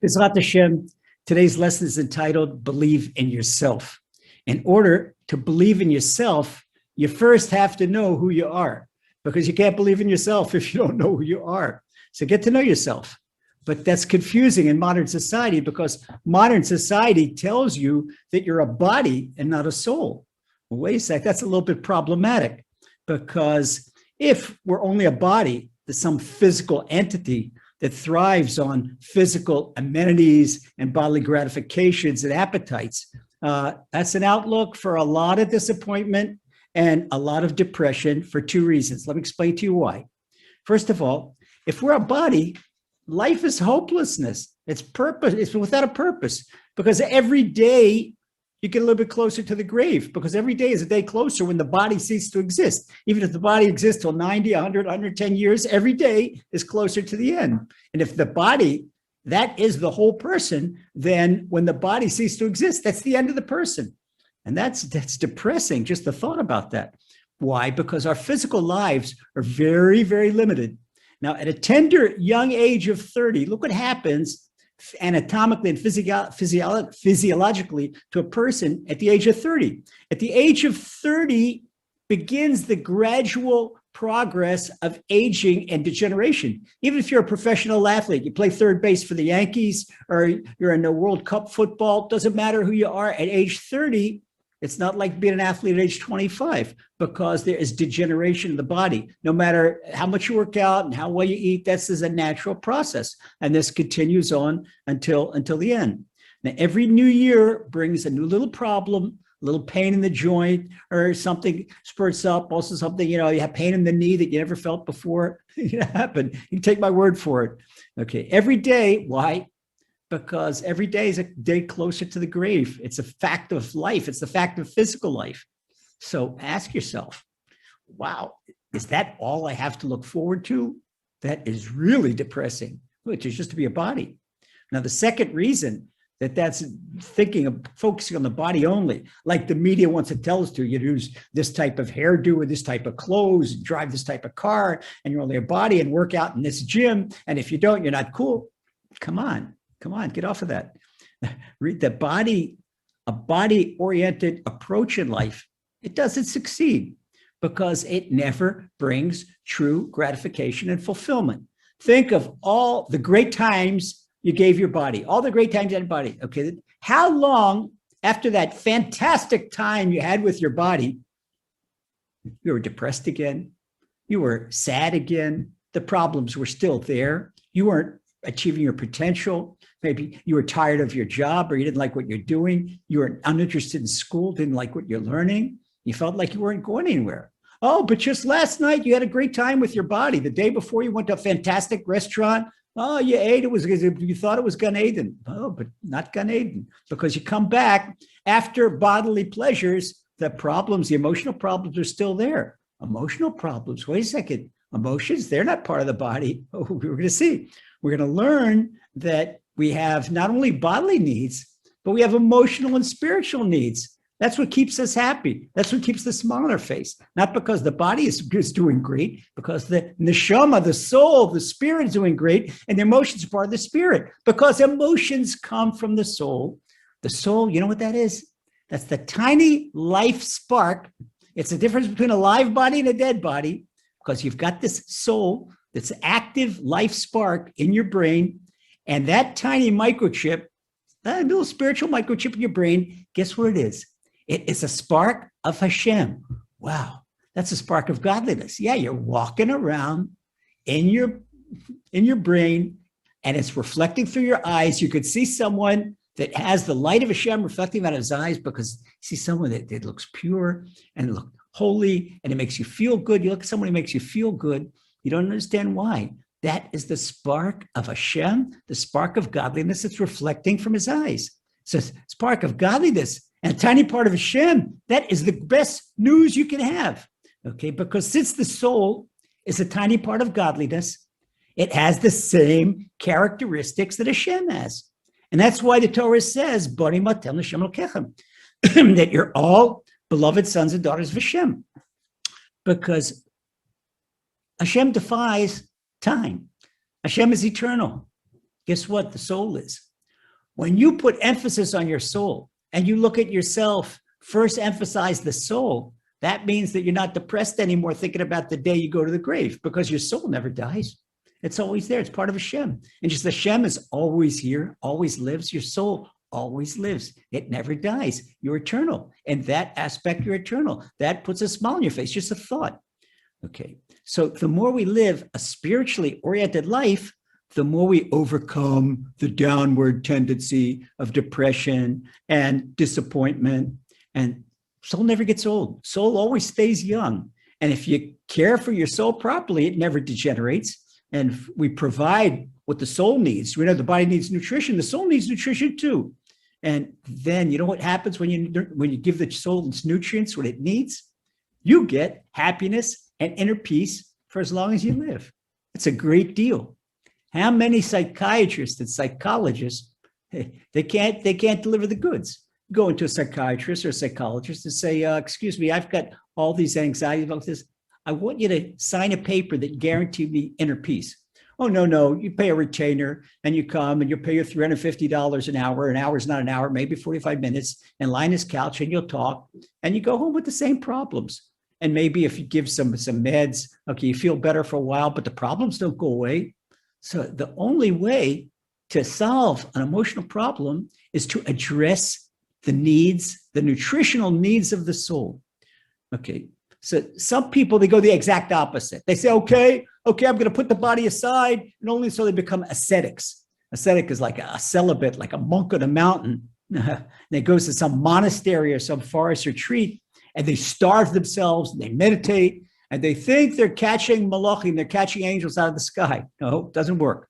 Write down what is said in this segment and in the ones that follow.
Bezrat Hashem, today's lesson is entitled Believe in Yourself. In order to believe in yourself, you first have to know who you are, because you can't believe in yourself if you don't know who you are. So get to know yourself. But that's confusing in modern society, because modern society tells you that you're a body and not a soul. Well, wait a sec, that's a little bit problematic, because if we're only a body, there's some physical entity that thrives on physical amenities and bodily gratifications and appetites. That's an outlook for a lot of disappointment and a lot of depression for two reasons. Let me explain to you why. First of all, if we're a body, life is hopelessness. It's without a purpose, because every day you get a little bit closer to the grave, because every day is a day closer when the body ceases to exist. Even if the body exists till 90, 100, 110 years, every day is closer to the end. And if the body, that is the whole person, then when the body ceases to exist, that's the end of the person. And that's depressing, just the thought about that. Why? Because our physical lives are very, very limited. Now, at a tender young age of 30, look what happens anatomically and physiologically to a person at the age of 30. At the age of 30 begins the gradual progress of aging and degeneration. Even if you're a professional athlete, you play third base for the Yankees, or you're in the World Cup football, doesn't matter who you are, at age 30, it's not like being an athlete at age 25, because there is degeneration of the body. No matter how much you work out and how well you eat, this is a natural process. And this continues on until the end. Now, every new year brings a new little problem, a little pain in the joint, or something spurts up. Also something, you have pain in the knee that you never felt before. It happened. You can take my word for it. Okay, every day. Why? Because every day is a day closer to the grave. It's a fact of life. It's the fact of physical life. So ask yourself, wow, is that all I have to look forward to? That is really depressing, which is just to be a body. Now, the second reason that's thinking of focusing on the body only, like the media wants to tell us to, you use this type of hairdo or this type of clothes, and drive this type of car, and you're only a body, and work out in this gym. And if you don't, you're not cool. Come on, get off of that. Read the body, a body-oriented approach in life. It doesn't succeed because it never brings true gratification and fulfillment. Think of all the great times you gave your body, all the great times you had body. Okay, how long after that fantastic time you had with your body, you were depressed again, you were sad again, the problems were still there, you weren't achieving your potential, maybe you were tired of your job, or you didn't like what you're doing, you were uninterested in school, didn't like what you're learning, you felt like you weren't going anywhere. Oh, but just last night you had a great time with your body. The day before you went to a fantastic restaurant. Oh, you ate, you thought it was Gan Eden. Oh, but not Gan Eden, because you come back after bodily pleasures, the problems, the emotional problems are still there. Emotional problems, wait a second, emotions, they're not part of the body. Oh, we're going to see. We're going to learn that we have not only bodily needs, but we have emotional and spiritual needs. That's what keeps us happy. That's what keeps the smile on our face. Not because the body is doing great, because the neshama, the soul, the spirit is doing great, and the emotions are part of the spirit, because emotions come from the soul. The soul, you know what that is? That's the tiny life spark. It's the difference between a live body and a dead body, because you've got this soul, this active life spark in your brain, and that tiny microchip, that little spiritual microchip in your brain, guess what it is? It is a spark of Hashem. Wow, that's a spark of godliness. Yeah, you're walking around in your brain, and it's reflecting through your eyes. You could see someone that has the light of Hashem reflecting out of his eyes, because you see someone that looks pure and look holy, and it makes you feel good. You look at someone who makes you feel good. You don't understand why. That is the spark of Hashem, the spark of godliness that's reflecting from his eyes. So spark of godliness and a tiny part of Hashem, that is the best news you can have. Okay, because since the soul is a tiny part of godliness, it has the same characteristics that Hashem has. And that's why the Torah says, Bani matem l'Hashem Elokechem, that you're all beloved sons and daughters of Hashem. Because Hashem defies time. Hashem is eternal. Guess what? The soul is. When you put emphasis on your soul and you look at yourself, first emphasize the soul, that means that you're not depressed anymore thinking about the day you go to the grave, because your soul never dies. It's always there. It's part of Hashem. And just Hashem is always here, always lives. Your soul always lives. It never dies. You're eternal. In that aspect, you're eternal. That puts a smile on your face, just a thought. Okay. So the more we live a spiritually oriented life, the more we overcome the downward tendency of depression and disappointment. And soul never gets old. Soul always stays young. And if you care for your soul properly, it never degenerates. And we provide what the soul needs. We know the body needs nutrition. The soul needs nutrition too. And then you know what happens when you give the soul its nutrients, what it needs? You get happiness and inner peace for as long as you live. It's a great deal. How many psychiatrists and psychologists, they can't deliver the goods. Go into a psychiatrist or a psychologist and say, excuse me, I've got all these anxieties about this. I want you to sign a paper that guarantees me inner peace. Oh, no, you pay a retainer and you come and you'll pay your $350 an hour. An hour is not an hour, maybe 45 minutes, and lie on his couch and you'll talk and you go home with the same problems. And maybe if you give some meds, okay, you feel better for a while, but the problems don't go away. So the only way to solve an emotional problem is to address the needs, the nutritional needs of the soul. Okay. So some people, they go the exact opposite. They say, okay, I'm going to put the body aside, and only so they become ascetics. Ascetic is like a celibate, like a monk on a mountain. They go to some monastery or some forest retreat, and they starve themselves, and they meditate, and they think they're catching malachim, they're catching angels out of the sky. No, it doesn't work.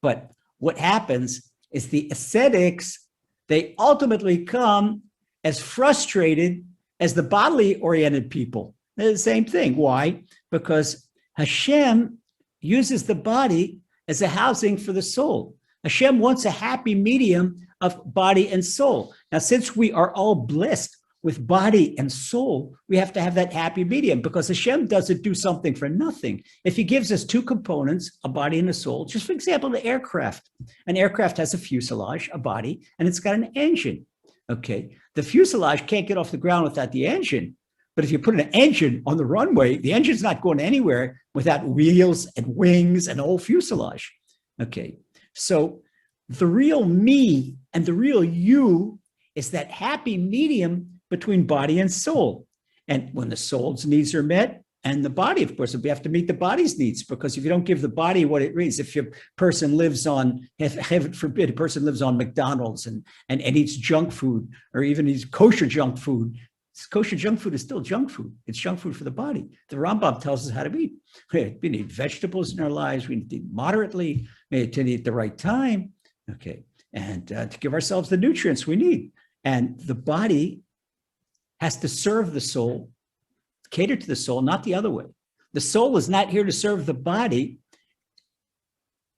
But what happens is the ascetics, they ultimately come as frustrated as the bodily-oriented people. They're the same thing. Why? Because Hashem uses the body as a housing for the soul. Hashem wants a happy medium of body and soul. Now, since we are all blessed with body and soul, we have to have that happy medium, because Hashem doesn't do something for nothing. If he gives us two components, a body and a soul, just for example, the aircraft. An aircraft has a fuselage, a body, and it's got an engine. Okay, the fuselage can't get off the ground without the engine. But if you put an engine on the runway, the engine's not going anywhere without wheels and wings and a whole fuselage. Okay, so the real me and the real you is that happy medium between body and soul. And when the soul's needs are met, and the body, of course, we have to meet the body's needs, because if you don't give the body what it needs, if your person lives on, heaven forbid, a person lives on McDonald's and eats junk food, or even eats kosher junk food, kosher junk food is still junk food. It's junk food for the body. The Rambam tells us how to eat. We need vegetables in our lives. We need to eat moderately, to eat the right time. Okay. And to give ourselves the nutrients we need. And the body has to serve the soul, cater to the soul, not the other way. The soul is not here to serve the body.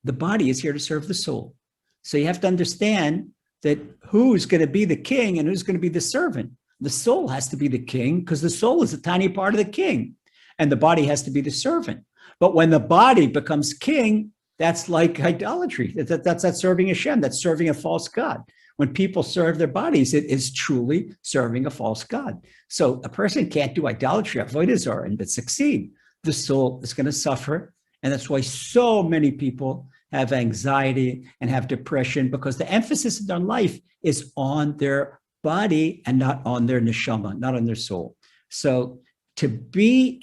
The body is here to serve the soul. So you have to understand that who's going to be the king and who's going to be the servant. The soul has to be the king, because the soul is a tiny part of the king, and the body has to be the servant. But when the body becomes king, that's like idolatry. That's not serving Hashem. That's serving a false god. When people serve their bodies, it is truly serving a false god. So a person can't do idolatry, avodah zarah, and succeed. The soul is going to suffer, and that's why so many people have anxiety and have depression, because the emphasis in their life is on their body and not on their neshama, not on their soul. So to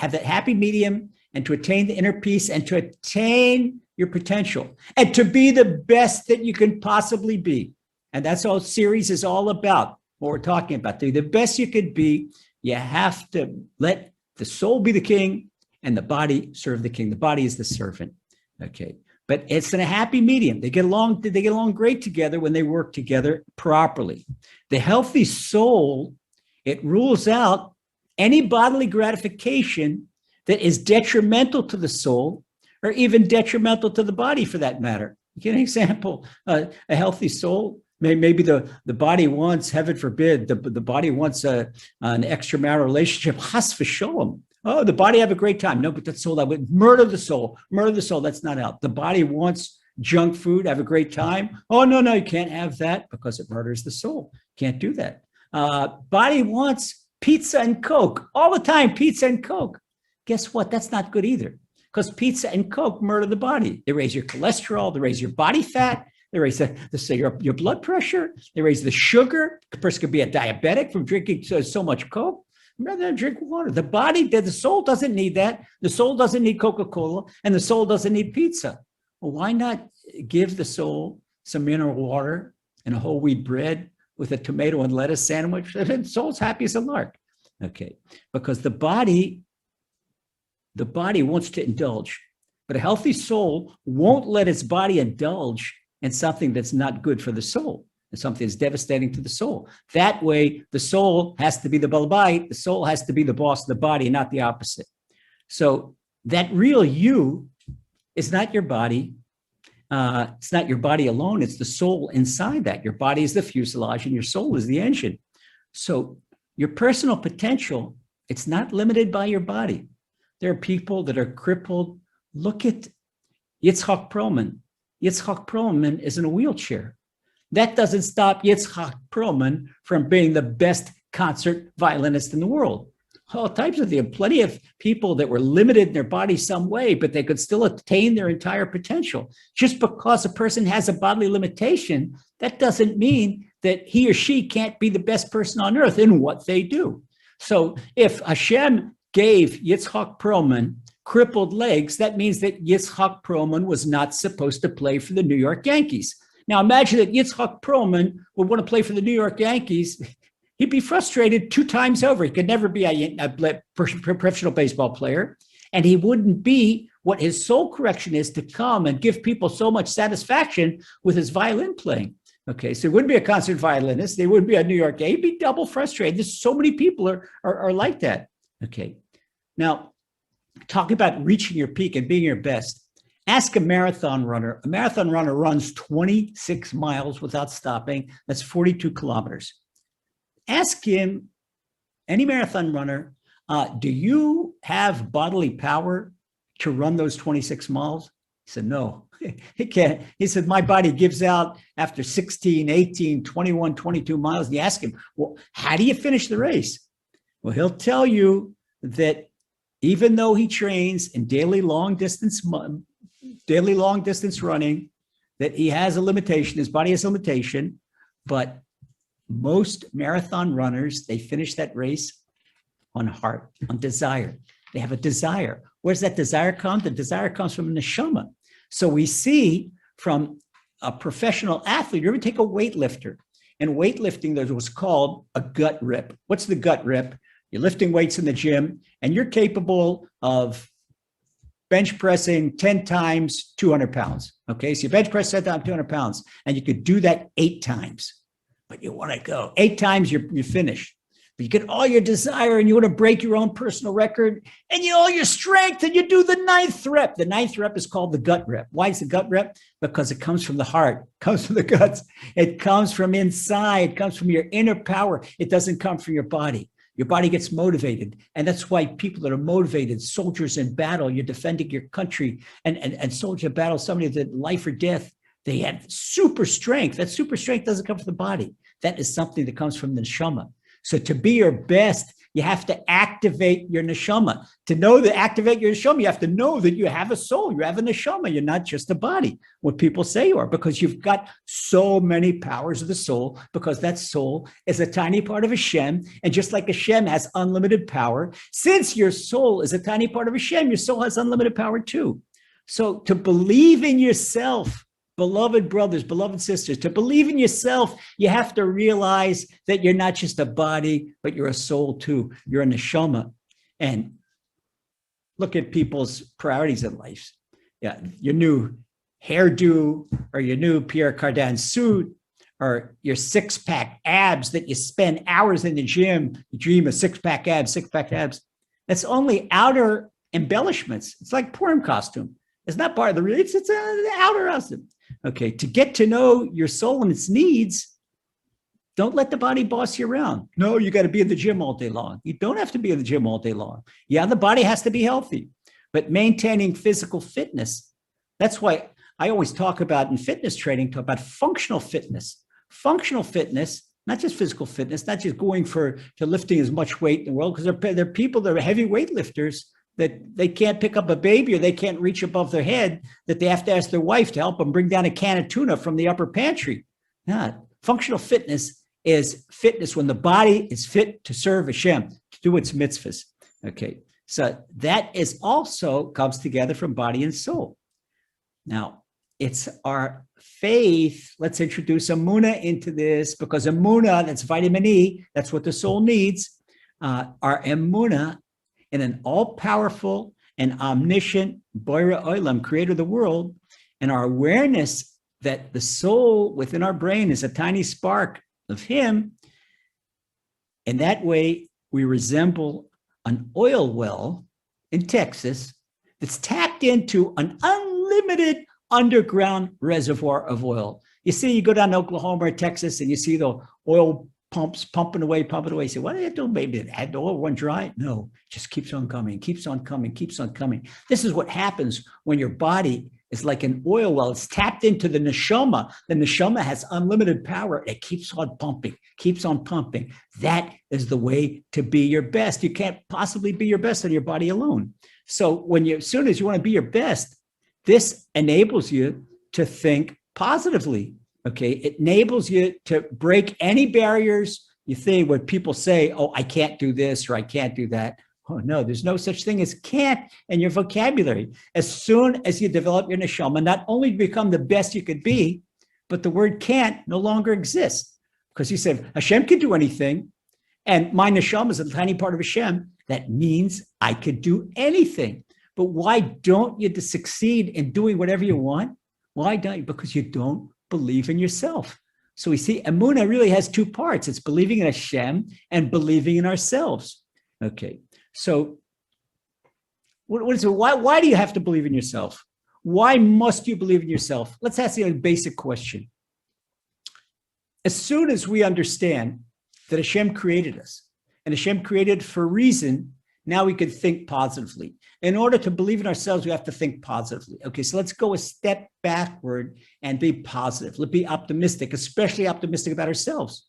have that happy medium, and to attain the inner peace, and to attain your potential, and to be the best that you can possibly be. And that's all series is all about, what we're talking about. To be the best you could be, you have to let the soul be the king and the body serve the king. The body is the servant. Okay. But it's in a happy medium. They get along great together when they work together properly. The healthy soul, it rules out any bodily gratification that is detrimental to the soul, or even detrimental to the body for that matter. Give an example, a healthy soul, maybe the body wants, heaven forbid, the body wants an extramarital relationship, chas v'sholom. Oh, the body have a great time. No, but that soul, that would murder the soul. That's not out. The body wants junk food, have a great time. Oh, no, you can't have that because it murders the soul. Can't do that. Body wants pizza and Coke all the time, pizza and Coke. Guess what? That's not good either, because pizza and Coke murder the body. They raise your cholesterol, they raise your body fat, they raise your blood pressure, they raise the sugar. The person could be a diabetic from drinking so much Coke. Rather than drink water. The soul doesn't need that. The soul doesn't need Coca-Cola, and the soul doesn't need pizza. Well, why not give the soul some mineral water and a whole wheat bread with a tomato and lettuce sandwich? The soul's happy as a lark. Okay, because the body wants to indulge, but a healthy soul won't let its body indulge in something that's not good for the soul, and something that's devastating to the soul. That way, the soul has to be the balabait, the soul has to be the boss of the body, not the opposite. So that real you is not your body. It's not your body alone. It's the soul inside that. Your body is the fuselage and your soul is the engine. So your personal potential, it's not limited by your body. There are people that are crippled. Look at Yitzhak Perlman. Yitzhak Perlman is in a wheelchair. That doesn't stop Yitzhak Perlman from being the best concert violinist in the world. All types of them. Plenty of people that were limited in their body some way, but they could still attain their entire potential. Just because a person has a bodily limitation, that doesn't mean that he or she can't be the best person on earth in what they do. So if Hashem gave Yitzhak Perlman crippled legs, that means that Yitzhak Perlman was not supposed to play for the New York Yankees. Now imagine that Yitzhak Perlman would want to play for the New York Yankees. He'd be frustrated 2 times over. He could never be a professional baseball player, and he wouldn't be what his soul correction is, to come and give people so much satisfaction with his violin playing. Okay, so he wouldn't be a concert violinist. They wouldn't be a New York Yankee. He'd be double frustrated. There's so many people are like that. Okay, now talking about reaching your peak and being your best. Ask a marathon runner. A marathon runner runs 26 miles without stopping. That's 42 kilometers. Ask him, any marathon runner, do you have bodily power to run those 26 miles? He said, no, he can't. He said, my body gives out after 16, 18, 21, 22 miles. And you ask him, well, how do you finish the race? Well, he'll tell you that even though he trains in daily long distance running, that he has a limitation, his body has a limitation, but most marathon runners, they finish that race on heart, on desire. They have a desire. Where's that desire come? The desire comes from neshama. So we see from a professional athlete, you ever take a weightlifter? In weightlifting, there's what's called a gut rip. What's the gut rip? You're lifting weights in the gym, and you're capable of bench pressing 10 times 200 pounds. Okay, so you bench press 10 times 200 pounds, and you could do that 8 times. But you want to go 8 times, you're finished. But you get all your desire and you want to break your own personal record and all your strength, and you do the 9th rep. The 9th rep is called the gut rep. Why is the gut rep? Because it comes from the heart, it comes from the guts. It comes from inside, it comes from your inner power. It doesn't come from your body. Your body gets motivated. And that's why people that are motivated, soldiers in battle, you're defending your country, and soldier in battle, somebody that life or death, they have super strength. That super strength doesn't come from the body. That is something that comes from the neshama. So to be your best, you have to activate your neshama. To activate your neshama, you have to know that you have a soul. You have a neshama. You're not just a body, what people say you are, because you've got so many powers of the soul, because that soul is a tiny part of Hashem. And just like Hashem has unlimited power, since your soul is a tiny part of Hashem, your soul has unlimited power too. So to believe in yourself, beloved brothers, beloved sisters, to believe in yourself, you have to realize that you're not just a body, but you're a soul too. You're a neshama. And look at people's priorities in life. Yeah, your new hairdo, or your new Pierre Cardin suit, or your 6-pack abs that you spend hours in the gym. You dream of 6-pack abs, 6-pack abs. That's only outer embellishments. It's like Purim costume. It's not part of the real, it's an outer costume. Okay, to get to know your soul and its needs, don't let the body boss you around. No, you got to be in the gym all day long. You don't have to be in the gym all day long. Yeah, the body has to be healthy, but maintaining physical fitness. That's why I always talk about in fitness training, talk about functional fitness. Functional fitness, not just physical fitness, not just going to lifting as much weight in the world, because there are people that are heavy weightlifters that they can't pick up a baby or they can't reach above their head, that they have to ask their wife to help them bring down a can of tuna from the upper pantry. Functional fitness is fitness when the body is fit to serve Hashem, to do its mitzvahs. Okay, so that is also comes together from body and soul. Now, it's our faith. Let's introduce Emuna into this, because Emuna, that's vitamin E, that's what the soul needs. Our Emuna in an all-powerful and omniscient Boira Olam, creator of the world, and our awareness that the soul within our brain is a tiny spark of him. And that way we resemble an oil well in Texas that's tapped into an unlimited underground reservoir of oil. You see, you go down to Oklahoma or Texas and you see the oil pumps pumping away. You say, what are they doing? Maybe had the oil run dry? No, it just keeps on coming. This is what happens when your body is like an oil well. It's tapped into the neshama. The neshama has unlimited power. It keeps on pumping. That is the way to be your best. You can't possibly be your best on your body alone. So as soon as you want to be your best, this enables you to think positively. Okay, it enables you to break any barriers. You think when people say, oh, I can't do this or I can't do that. Oh, no, there's no such thing as can't in your vocabulary. As soon as you develop your neshama, not only become the best you could be, but the word can't no longer exists. Because you said, Hashem can do anything, and my neshama is a tiny part of Hashem. That means I could do anything. But why don't you succeed in doing whatever you want? Why don't you? Because you don't believe in yourself. So we see Emuna really has two parts. It's believing in Hashem and believing in ourselves. Okay, so what is it? Why do you have to believe in yourself? Why must you believe in yourself? Let's ask you a basic question. As soon as we understand that Hashem created us, and Hashem created for a reason, now we can think positively. In order to believe in ourselves, we have to think positively. Okay, so let's go a step backward and be positive. Let's be optimistic, especially optimistic about ourselves.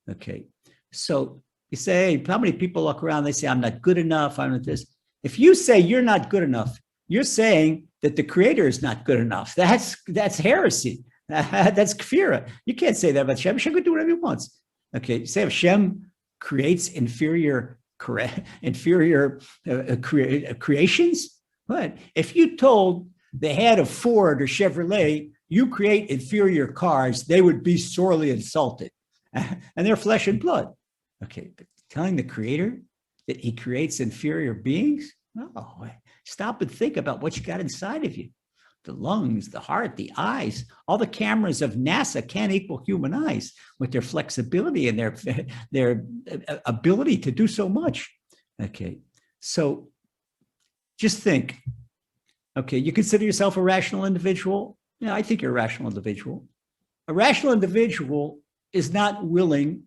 Okay, so you say, hey, how many people look around, they say, I'm not good enough, I'm not this. If you say you're not good enough, you're saying that the creator is not good enough. That's heresy. That's kfira. You can't say that about Hashem. Hashem can do whatever he wants. Okay, say Hashem creates inferior creations. But if you told the head of Ford or Chevrolet, you create inferior cars, they would be sorely insulted. And they're flesh and blood. Okay, but telling the creator that he creates inferior beings? Oh, stop and think about what you got inside of you. The lungs, the heart, the eyes, all the cameras of NASA can't equal human eyes with their flexibility and their ability to do so much. Okay, so just think. Okay, you consider yourself a rational individual? Yeah, I think you're a rational individual. A rational individual is not willing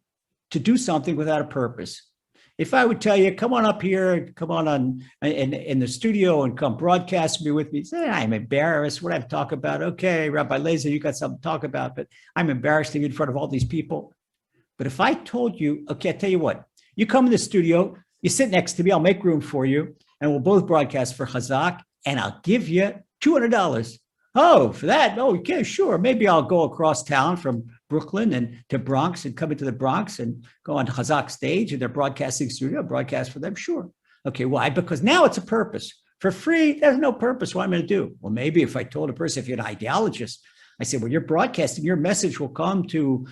to do something without a purpose. If I would tell you, come on up here, come on in the studio and come broadcast me with me, say, I'm embarrassed. What I have to talk about? Okay, Rabbi Lazer, you got something to talk about, but I'm embarrassed to be in front of all these people. But if I told you, okay, I tell you what, you come in the studio, you sit next to me, I'll make room for you, and we'll both broadcast for Chazak, and I'll give you $200. Oh, for that? Oh, okay, sure. Maybe I'll go across town from Brooklyn and to Bronx and come into the Bronx and go on Chazak stage in their broadcasting studio, broadcast for them. Sure. Okay, why? Because now it's a purpose. For free, there's no purpose. What am I going to do? Well, maybe if I told a person, if you're an ideologist, I said, well, you're broadcasting, your message will come to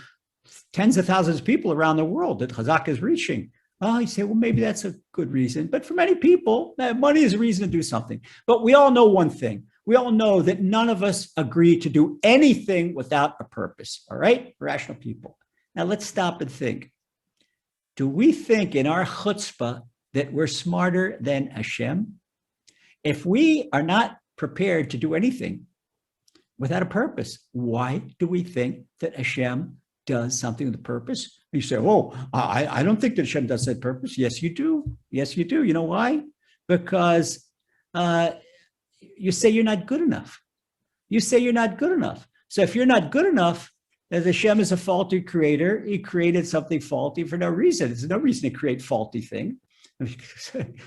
tens of thousands of people around the world that Chazak is reaching. Oh, you say, well, maybe that's a good reason. But for many people, money is a reason to do something. But we all know one thing. We all know that none of us agree to do anything without a purpose, all right? Rational people. Now let's stop and think. Do we think in our chutzpah that we're smarter than Hashem? If we are not prepared to do anything without a purpose, why do we think that Hashem does something with a purpose? You say, oh, I don't think that Hashem does that purpose. Yes, you do. Yes, you do. You know why? Because you say you're not good enough. You say you're not good enough. So if you're not good enough, then Hashem is a faulty creator. He created something faulty for no reason. There's no reason to create faulty thing.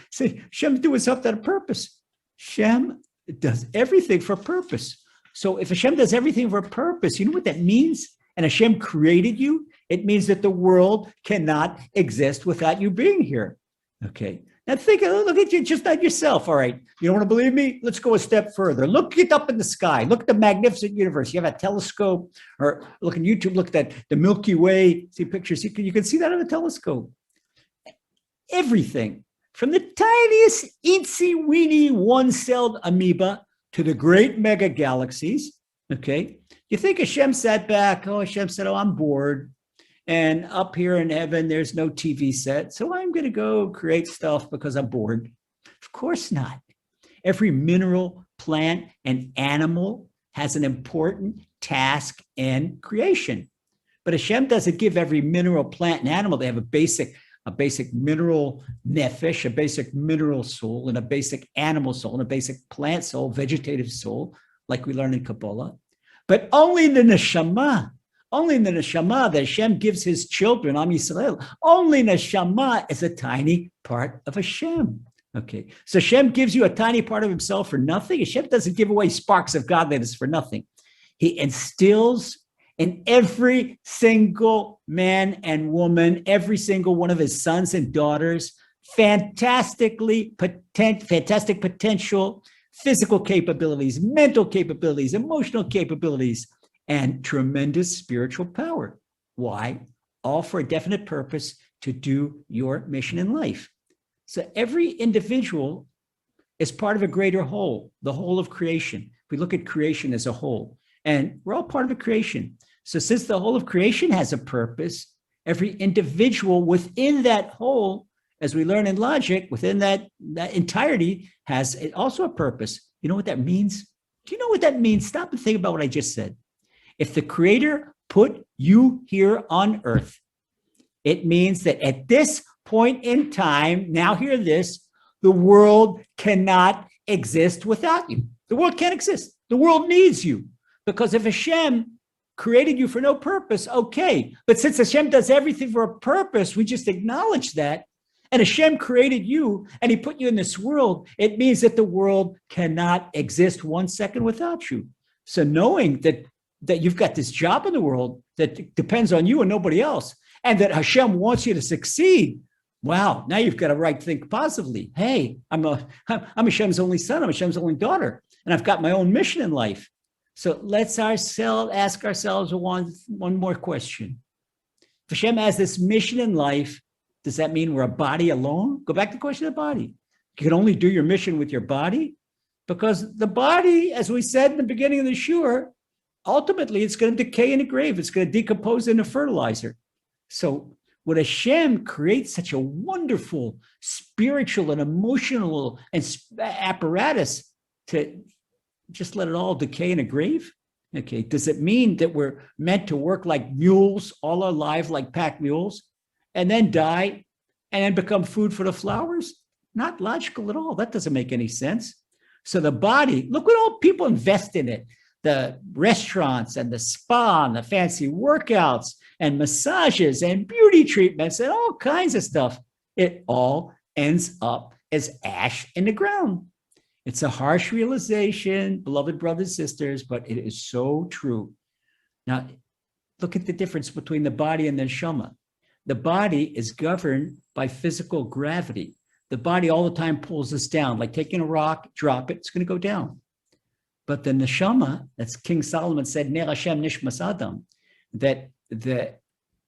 Say, Hashem's doing something on purpose. Hashem does everything for purpose. So if Hashem does everything for purpose, you know what that means? And Hashem created you. It means that the world cannot exist without you being here. Okay. Now look at you, just not yourself. All right. You don't want to believe me? Let's go a step further. Look it up in the sky. Look at the magnificent universe. You have a telescope, or look on YouTube, look at the Milky Way, see pictures. You can see that on a telescope. Everything from the tiniest itsy weeny one-celled amoeba to the great mega galaxies. Okay. You think Hashem sat back? Oh, Hashem said, oh, I'm bored. And up here in heaven, there's no TV set. So I'm going to go create stuff because I'm bored. Of course not. Every mineral, plant, and animal has an important task in creation. But Hashem doesn't give every mineral, plant, and animal. They have a basic mineral nephesh, a basic mineral soul, and a basic animal soul, and a basic plant soul, vegetative soul, like we learn in Kabbalah. But only the neshama that Hashem gives his children, Am Yisrael, only neshama is a tiny part of Hashem. Okay, so Hashem gives you a tiny part of himself for nothing. Hashem doesn't give away sparks of godliness for nothing. He instills in every single man and woman, every single one of his sons and daughters, fantastic potential, physical capabilities, mental capabilities, emotional capabilities, and tremendous spiritual power. Why? All for a definite purpose to do your mission in life. So every individual is part of a greater whole, the whole of creation. We look at creation as a whole, and we're all part of a creation. So since the whole of creation has a purpose, every individual within that whole, as we learn in logic, within that entirety has also a purpose. You know what that means? Do you know what that means? Stop and think about what I just said. If the Creator put you here on earth, it means that at this point in time, now hear this, the world cannot exist without you. The world can't exist. The world needs you. Because if Hashem created you for no purpose, okay. But since Hashem does everything for a purpose, we just acknowledge that. And Hashem created you and he put you in this world. It means that the world cannot exist 1 second without you. So knowing that you've got this job in the world that depends on you and nobody else, and that Hashem wants you to succeed, wow, now you've got to think positively. Hey, I'm Hashem's only son, I'm Hashem's only daughter, and I've got my own mission in life. So let's ask ourselves one more question. If Hashem has this mission in life, does that mean we're a body alone? Go back to the question of the body. You can only do your mission with your body, because the body, as we said in the beginning of the shur, ultimately it's going to decay in a grave. It's going to decompose into fertilizer. So would Hashem create such a wonderful spiritual and emotional apparatus to just let it all decay in a grave? Okay, does it mean that we're meant to work like mules all our life, like pack mules, and then die and then become food for the flowers? Not logical at all. That doesn't make any sense. So the body, look what all people invest in it. The restaurants and the spa and the fancy workouts and massages and beauty treatments and all kinds of stuff. It all ends up as ash in the ground. It's a harsh realization, beloved brothers and sisters, but it is so true. Now, look at the difference between the body and the neshama. The body is governed by physical gravity. The body all the time pulls us down, like taking a rock, drop it, it's going to go down. But the neshama, that's King Solomon said, Ner Hashem nishmas adam, that the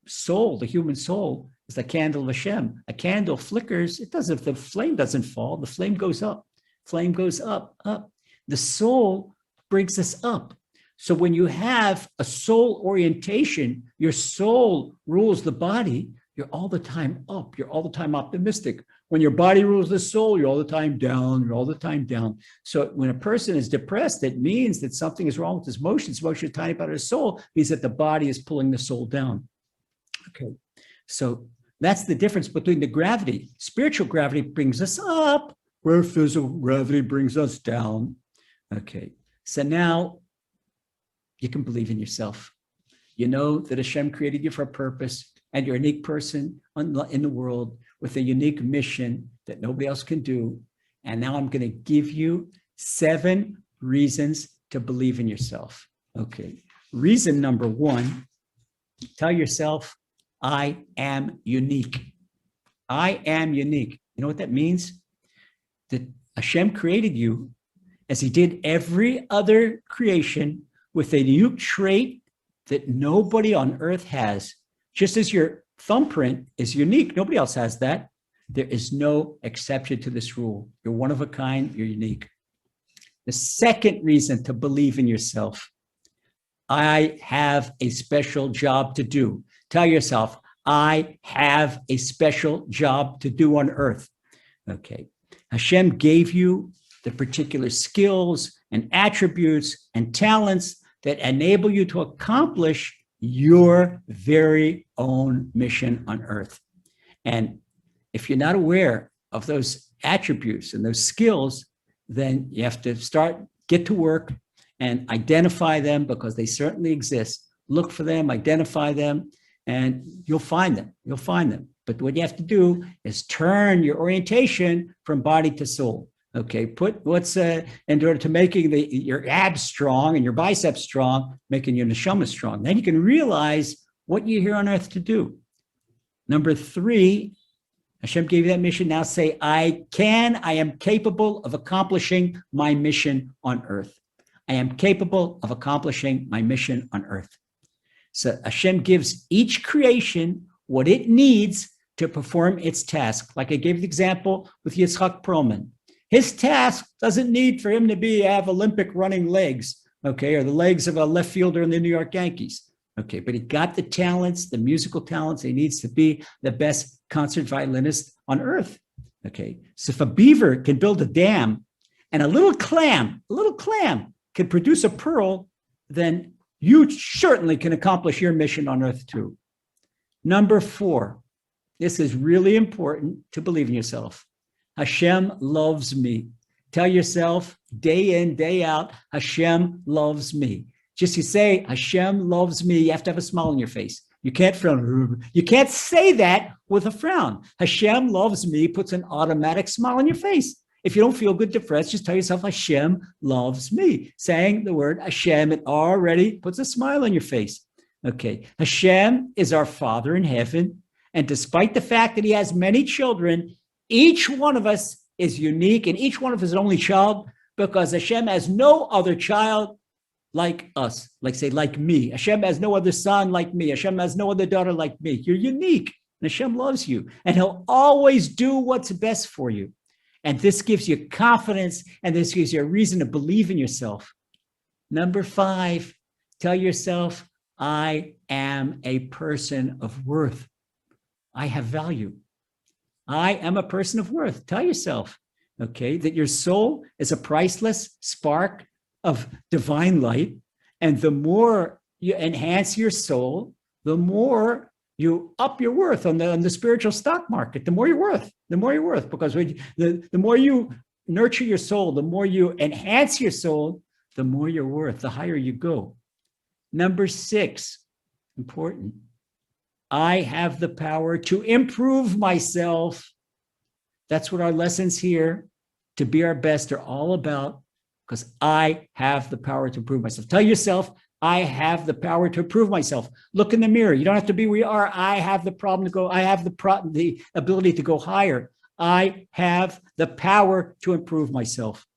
soul, the human soul, is the candle of Hashem. A candle flickers, the flame doesn't fall, the flame goes up. Flame goes up, up. The soul brings us up. So when you have a soul orientation, your soul rules the body, you're all the time up. You're all the time optimistic. When your body rules the soul, you're all the time down. You're all the time down. So when a person is depressed, it means that something is wrong with his motions. Motion is a tiny part of his soul means that the body is pulling the soul down. Okay, so that's the difference between the gravity. Spiritual gravity brings us up, where physical gravity brings us down. Okay, so now you can believe in yourself. You know that Hashem created you for a purpose, and you're a unique person in the world with a unique mission that nobody else can do. And now I'm going to give you 7 reasons to believe in yourself. Okay. Reason number 1, tell yourself, I am unique. I am unique. You know what that means? That Hashem created you as he did every other creation with a unique trait that nobody on earth has. Just as your thumbprint is unique, nobody else has that. There is no exception to this rule. You're one of a kind, you're unique. The second reason to believe in yourself, I have a special job to do. Tell yourself, I have a special job to do on earth. Okay. Hashem gave you the particular skills and attributes and talents that enable you to accomplish your very own mission on earth. And if you're not aware of those attributes and those skills, then you have to get to work and identify them, because they certainly exist. Look for them, identify them, and you'll find them. You'll find them. But what you have to do is turn your orientation from body to soul. Okay, put what's in order to making your abs strong and your biceps strong, making your neshama strong. Then you can realize what you're here on earth to do. Number 3, Hashem gave you that mission. Now say, I am capable of accomplishing my mission on earth. I am capable of accomplishing my mission on earth. So Hashem gives each creation what it needs to perform its task. Like I gave the example with Yitzhak Perlman. His task doesn't need for him to have Olympic running legs, okay, or the legs of a left fielder in the New York Yankees. Okay, but he got the talents, the musical talents he needs to be the best concert violinist on earth. Okay, so if a beaver can build a dam and a little clam can produce a pearl, then you certainly can accomplish your mission on earth too. Number 4, this is really important to believe in yourself. Hashem loves me. Tell yourself day in, day out, Hashem loves me. Just you say, Hashem loves me, you have to have a smile on your face. You can't frown. You can't say that with a frown. Hashem loves me puts an automatic smile on your face. If you don't feel good, depressed, just tell yourself, Hashem loves me. Saying the word Hashem, it already puts a smile on your face. Okay, Hashem is our Father in heaven. And despite the fact that he has many children, each one of us is unique, and each one of us is an only child, because Hashem has no other child like us, like me. Hashem has no other son like me. Hashem has no other daughter like me. You're unique, and Hashem loves you, and he'll always do what's best for you. And this gives you confidence, and this gives you a reason to believe in yourself. Number 5, tell yourself, I am a person of worth. I have value. I am a person of worth. Tell yourself, okay, that your soul is a priceless spark of divine light. And the more you enhance your soul, the more you up your worth on the spiritual stock market. The more you're worth, because the more you nurture your soul, the more you enhance your soul, the more you're worth, the higher you go. Number 6, important. I have the power to improve myself. That's what our lessons here, to be our best, are all about, because I have the power to improve myself. Tell yourself, I have the power to improve myself. Look in the mirror. You don't have to be where you are. I have the the ability to go higher. I have the power to improve myself.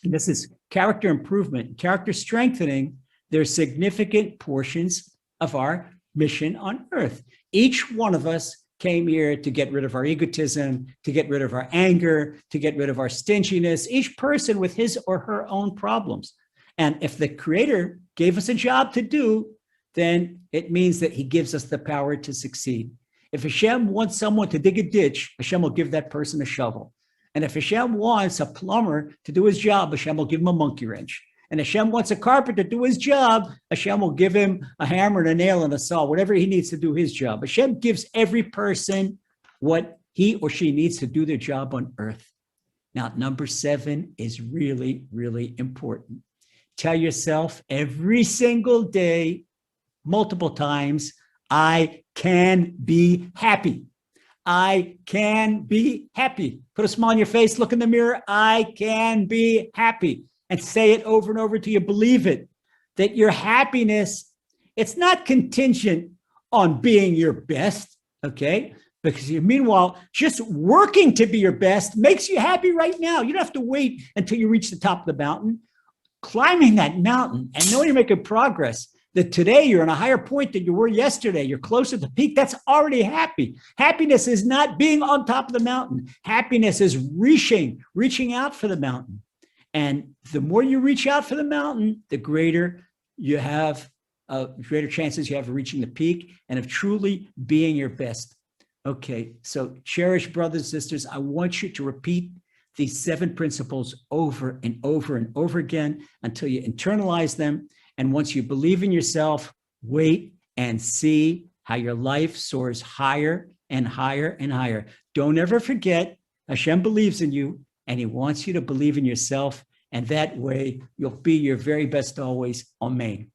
And this is character improvement, character strengthening. They're significant portions of our mission on earth. Each one of us came here to get rid of our egotism, to get rid of our anger, to get rid of our stinginess, each person with his or her own problems. And if the Creator gave us a job to do, then it means that he gives us the power to succeed. If Hashem wants someone to dig a ditch, Hashem will give that person a shovel. And if Hashem wants a plumber to do his job, Hashem will give him a monkey wrench. And Hashem wants a carpenter to do his job, Hashem will give him a hammer and a nail and a saw, whatever he needs to do his job. Hashem gives every person what he or she needs to do their job on earth. Now, number 7 is really, really important. tell yourself every single day, multiple times, I can be happy. I can be happy. Put a smile on your face, look in the mirror. I can be happy. And say it over and over till you believe it. That your happiness, it's not contingent on being your best, okay? Because meanwhile, just working to be your best makes you happy right now. You don't have to wait until you reach the top of the mountain. Climbing that mountain and knowing you're making progress, that today you're on a higher point than you were yesterday, you're closer to the peak, that's already happy. Happiness is not being on top of the mountain. Happiness is reaching out for the mountain. And the more you reach out for the mountain, the greater you have, greater chances you have of reaching the peak and of truly being your best. Okay, so cherished brothers and sisters, I want you to repeat these 7 principles over and over and over again until you internalize them. And once you believe in yourself, wait and see how your life soars higher and higher and higher. Don't ever forget, Hashem believes in you and he wants you to believe in yourself. And that way you'll be your very best always. Amen.